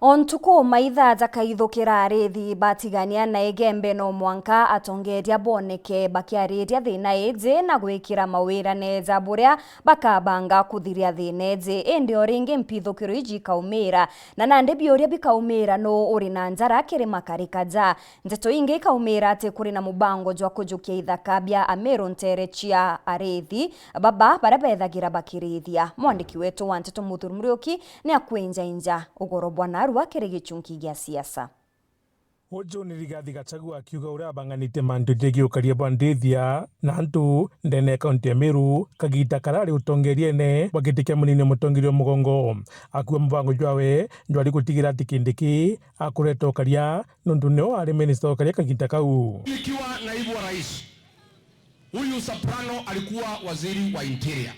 Ontuko maitha zakaithukira arithi batigania na Igembe no mwanka atongeria boneke bakiariria thina iji na gwikira mawira neza buria bakabanga kuthiria thina iji indi oringi mpithukiro iji kaumira na nandi bioria bikaumira no uri na njara kirima karikaja ndeto ingi kaumira ati kuri na mubango jwa kujukia ithaka bia Ameru nterechia arithi baba barabethagira bakirithia mwandiki wetu wa Nteto Muthuri Muriuki ni akwenja ugoro bwana Arua kiri gichunki gia siasa. Ojo ni Rigathi Gachagua akiuga uria banganite mantu jegiukaria bandithia na antu ndene kaunti ya Meru kagita karari utongeriene bagitikia munini mutongirio mugongo akuwa mubango jwawe njwari gutigira ati Kindiki akureta ukaria nundu nio ari minister ukaria kagita kau. Nikiwa naibu wa rais, huyu Soprano alikuwa waziri wa interior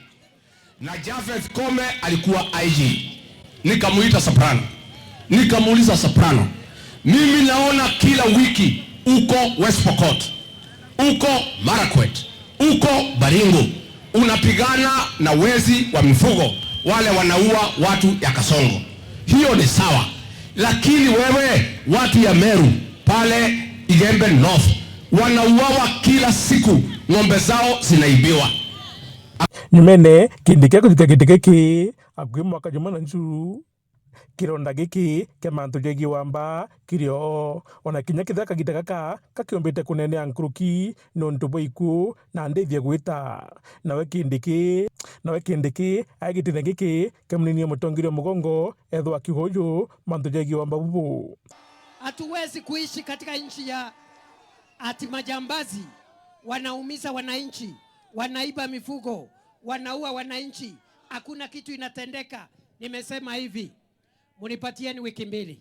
na Jafeth Kome alikuwa IG. Nikamuita Soprano, nikamuuliza Soprano, mimi naona kila wiki uko West Pokot, uko Marakwet, uko Baringo unapigana na wezi wa mifugo wale wanaua watu ya Kasongo. Hiyo ni sawa, lakini wewe watu ya Meru pale Igembe North wanauawa kila siku, ng'ombe zao zinaibiwa. Nyumene Kindiki kutikekitiki agwimwa kajumana nchu kironda giki ke mantu jegi wamba kirio ona kinya kithaka gitaka kakiombete kunene ankuruki nontu boiku na ndethia gwita nawe Kindiki agitine giki kemnini mutongirio mugongo etho akihoyo mantu jegi wamba bubu. Hatuwezi kuishi katika nchi ya ati majambazi wanaumiza wananchi, wanaiba mifugo, wanaua wananchi, hakuna kitu inatendeka. Nimesema hivi, munipatieni wiki mbili.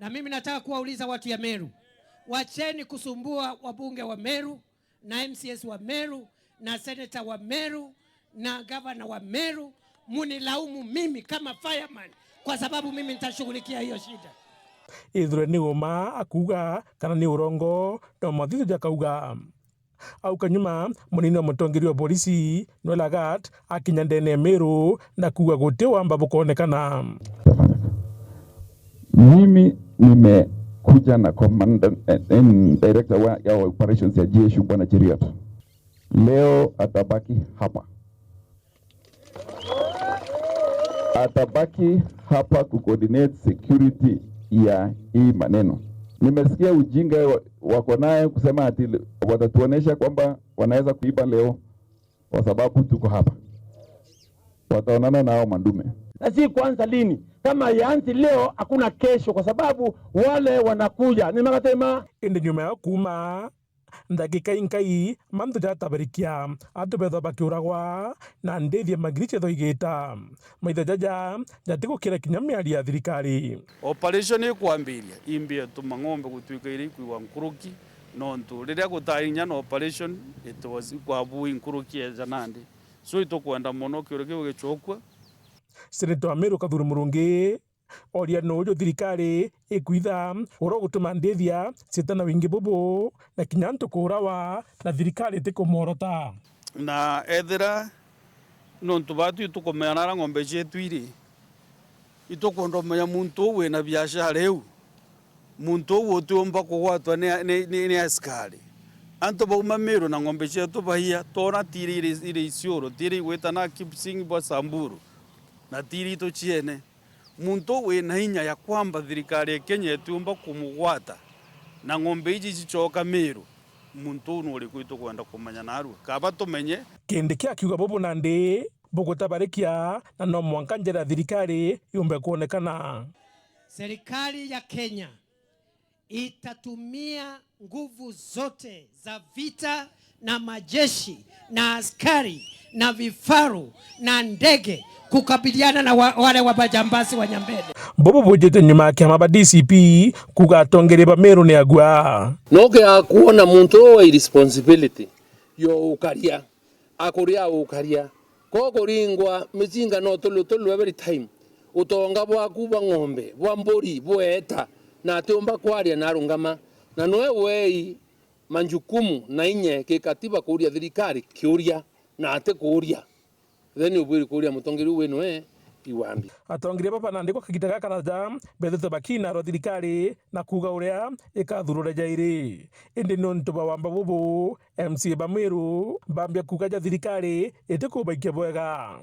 Na mimi nataka kuwauliza watu ya Meru, wacheni kusumbua wabunge wa Meru na MCS wa Meru na senator wa Meru na governor wa Meru. Munilaumu mimi kama fireman kwa sababu mimi nitashughulikia hiyo shida. Idhure ni uma akuga kana ni urongo no mathithu jakauga au kanyuma munini wa mutongirio wa polisi no Lagat akinya ndene Meru na kuga gote wamba bukonekana. Mimi nimekuja na commander and director ya operations ya GSU Bwana Cheriot. Leo atabaki hapa kucoordinate security ya hii maneno. Nimesikia ujinga wako naye kusema ati watatuonesha kwamba wanaweza kuiba leo kwa sababu tuko hapa. Wataonana nao mandume. Na si kwanza lini? Kama yaanzi leo hakuna kesho kwa sababu wale wanakuja. Nimakatema indi nyuma ya kuma ndagika inkai mantu jatabarikia atubetho bakiuragwa na ndethia magiriche thoigita maitha jaja jatigo kira kinyamiari ya thirikari. Operation ikwambiria imbie tuma ng'ombe gutuika iri kuiwa nkuruki nontu riria gutarinya na operation itwas kwabu nkuruki ya nandi so itokwenda muno kiure kiu gichokwa. Senator Ameru Kathuri Murungi oria nojo thirikari ikuitha uro gutuma ndethia citana wingi bubu na kinyanto kurawa na thirikari tikumorota na ethira nontu batu itukumeanara ng'ombe cietu iri itukondomenya muntu we na biashara eu muntu utuomba kugwatwa ni askari anto bauma Meru na ng'ombe cietu bahia tona tiri iri isioro tiri gwetana Kipsing bwa Samburu na tiri to chiene muntu we na hinya ya kwamba thirikari ya Kenya ituomba kumugwata na ng'ombe iji cicoka Meru muntu no uri kwito kwenda kumenya naru kaba tumenye. Kindiki akiuga bobo nandi bugutabarikia na no mwanka njera thirikari yumbe kuonekana. Serikali ya Kenya itatumia nguvu zote za vita na majeshi na askari na vifaru na ndege kukabiliana na wale wabajambazi wa Nyambene. Bobo bujete nyuma kia maba DCP kuga tongere ba Meru ni agua. Noke akuona muntu wa responsibility yo ukaria akuria ukaria koko ringwa mizinga no tolu every time utonga bwa kuba ng'ombe bwa mbori bweta na tumba kwaria na rungama na noe wei manjukumu na inye kikatiba kuria thirikari kiuria na ate kuria then ubiri kuria mutongeri wenu iwambi atongirie baba nandikwa kagita gakaraja bethetho bakina ro thirikari na kuga uria ikathurure jairi indi nontu bawamba bubu MC Bamiru bambia kuga ja thirikari itikubaikia bwega.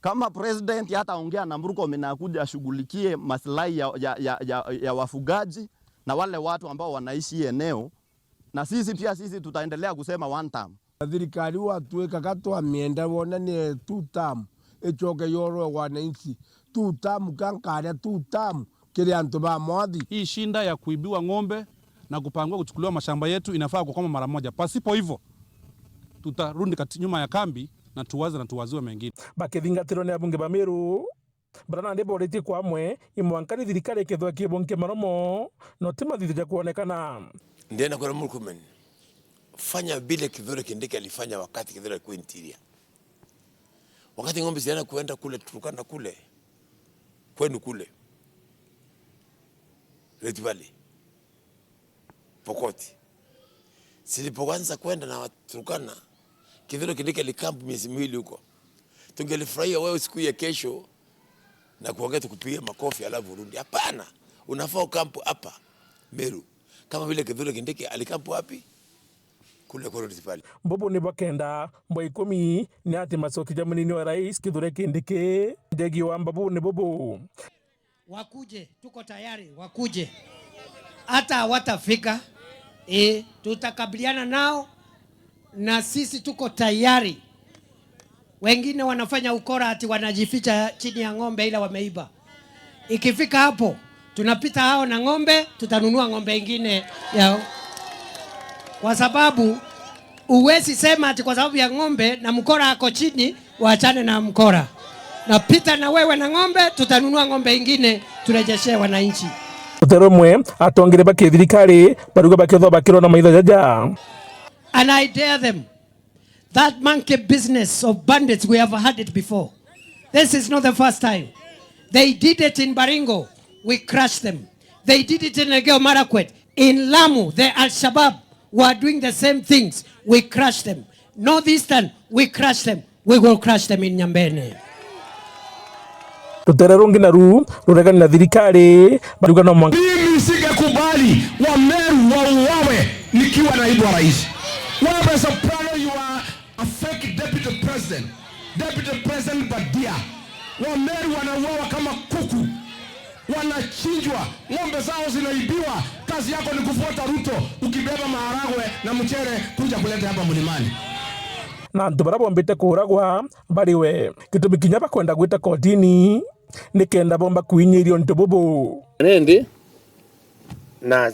Kama president hataongea na Murkomen akuja ashughulikie maslahi ya wafugaji na wale watu ambao wanaishi eneo, na sisi tutaendelea kusema one term. Thirikari watuika katwa mienda wona ni two term echoke yoro wananchi two term kankare two term kile antu ba mwadhi. Hii shinda ya kuibiwa ng'ombe na kupangwa kuchukuliwa mashamba yetu inafaa kukoma mara moja. Pasipo hivyo tutarudi nyuma ya kambi na tuwaziwe mengine. Bakithingatiro ni abunge Bamiru Brana ndebo reti kwa mwe imwankari thirikari kethwa kibonke maromo no timathithe kuonekana. Ndienda kwa Murkomen, fanya vile Kithure Kindiki alifanya wakati Kithure alikuwa interior. Wakati ng'ombe zinaenda kuenda kule Turkana kule kwenu kule Rift Valley Pokoti, silipoanza kwenda na Turkana, Kithure Kindiki alikampu miezi miwili huko. Tungelifurahia wewe siku ya kesho na kuongeza kupiga makofi alafu urudi. Hapana, unafaa kampu hapa Meru kama vile Kithure Kindiki alikampu wapi? Kule kwa Rift Valley. Mbobo ni bakenda mbwa 10 ni ati masoki jamani wa rais Kithure Kindiki ndegi wa mbabu ni bobo. Wakuje, tuko tayari, wakuje. Hata watafika tutakabiliana nao na sisi tuko tayari. Wengine wanafanya ukora ati wanajificha chini ya ng'ombe ila wameiba. Ikifika hapo tunapita hao na ng'ombe, tutanunua ng'ombe ingine yao. Kwa sababu uwezi sema ati kwa sababu ya ng'ombe na mkora ako chini waachane na mkora. Na pita na wewe na ng'ombe, tutanunua ng'ombe ingine turejeshe wananchi. Uteromwe atongire bakithirikari baruga bakitho bakiro na maitho jaja. And I dare them. That monkey business of bandits, we have had it before. This is not the first time. They did it in Baringo. We crushed them. They did it in Elgeyo Marakwet. In Lamu, the Al-Shabaab were doing the same things. We crushed them. Northeastern, we crushed them. We will crush them in Nyambene. Tutererungi na ruregani na thirikari baruga na mwangi. Mimi singekubali Wameru wauawe nikiwa naibu wa rais. Wewe Soprano, you are a fake deputy president. Deputy President Badia. Wameru wanauawa kama kuku. Wanachinjwa, ng'ombe zao zinaibiwa. Kazi yako ni kufuata Ruto ukibeba maharagwe na mchere kuja kuleta hapa mlimani. Na ndubara bombete kuragwa bariwe kitumi kinyaba kwenda gwita kotini nikenda bomba kuinyirio ntobobo nende na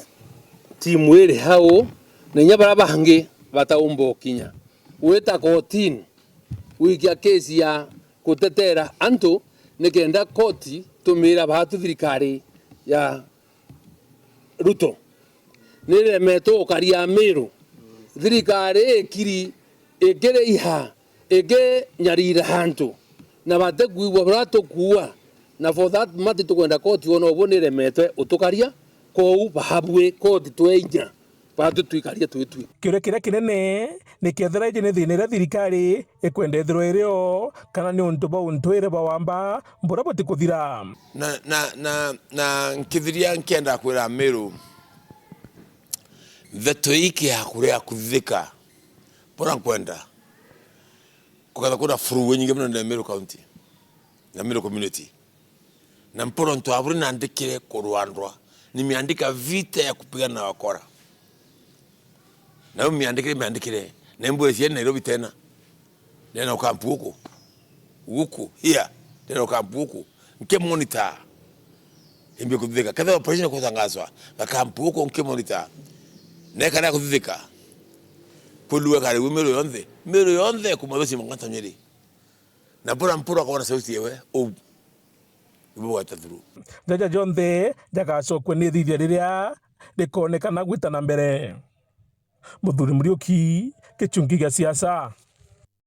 timu iri hao na nyabara bahange bataumbo kinya weta kotini wikia kesi ya kutetera anto nikenda koti tumira batu thirikari ya Ruto nire meto karia Meru thirikari ekiri egere iha ege nyarira hantu na bategwiwa brato kuwa na for that mati tukwenda koti ono bonere metwe utukaria ko bahabwe koti twenya batu twikaria twitwi kire kinene ni kethera ije thine ra thirikari ekwendethero irio kana ni untu ba untwire bawamba mbura boti kuthira na nkithiria nkenda kwira Meru veto iki hakuria kuthika pora kwenda kukatha kuna furuwe nyingi mno na Meru County na Meru community na mporo ntu aburi naandikire kurwandwa nimeandika vita ya kupigana na wakora na miandikire na mbu esi Nairobi tena nena ukampu huku here nena ukampu huku nke monitor imbe kuthika kadha operation kutangazwa akampu huku nke monitor na kana kuthika kuluwe kare Meru yonde kumadosi mangata nyeri na mpura kwa sauti yewe ibo watadhuru jaja jonde jagasokwe ni thithia riria rikonekana gwita na mbere Muthuri Muriuki, Kichungi gya siasa.